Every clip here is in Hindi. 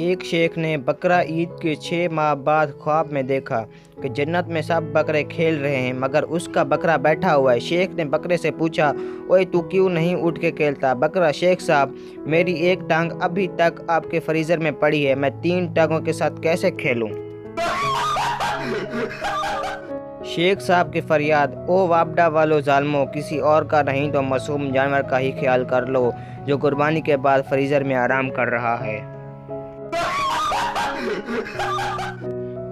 एक शेख ने बकरा ईद के 6 माह बाद ख्वाब में देखा कि जन्नत में सब बकरे खेल रहे हैं मगर उसका बकरा बैठा हुआ है। शेख ने बकरे से पूछा, ओए तू क्यों नहीं उठ के खेलता? बकरा, शेख साहब, मेरी एक टांग अभी तक आपके फ्रीज़र में पड़ी है, मैं 3 टांगों के साथ कैसे खेलूं? शेख साहब की फरियाद, ओ वापडा वालों जालमो, किसी और का नहीं तो मासूम जानवर का ही ख्याल कर लो जो कुर्बानी के बाद फ्रीज़र में आराम कर रहा है।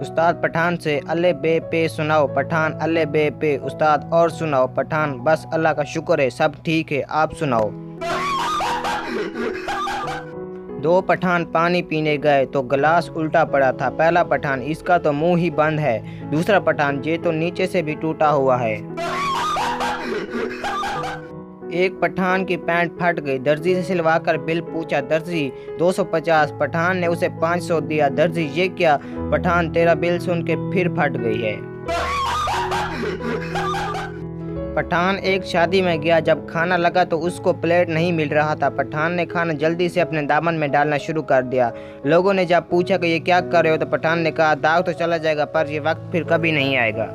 उस्ताद पठान से, अल्ले बे पे सुनाओ। पठान, अल्ले बे पे। उस्ताद, और सुनाओ। पठान, बस अल्लाह का शुक्र है, सब ठीक है, आप सुनाओ। 2 पठान पानी पीने गए तो गिलास उल्टा पड़ा था। पहला पठान, इसका तो मुंह ही बंद है। दूसरा पठान, ये तो नीचे से भी टूटा हुआ है। एक पठान की पैंट फट गई, दर्जी से सिलवाकर बिल पूछा। दर्जी, 250। पठान ने उसे 500 दिया। दर्जी, ये क्या? पठान, तेरा बिल सुन के फिर फट गई है। पठान एक शादी में गया, जब खाना लगा तो उसको प्लेट नहीं मिल रहा था। पठान ने खाना जल्दी से अपने दामन में डालना शुरू कर दिया। लोगों ने जब पूछा कि ये क्या कर रहे हो तो पठान ने कहा, दाग तो चला जाएगा पर ये वक्त फिर कभी नहीं आएगा।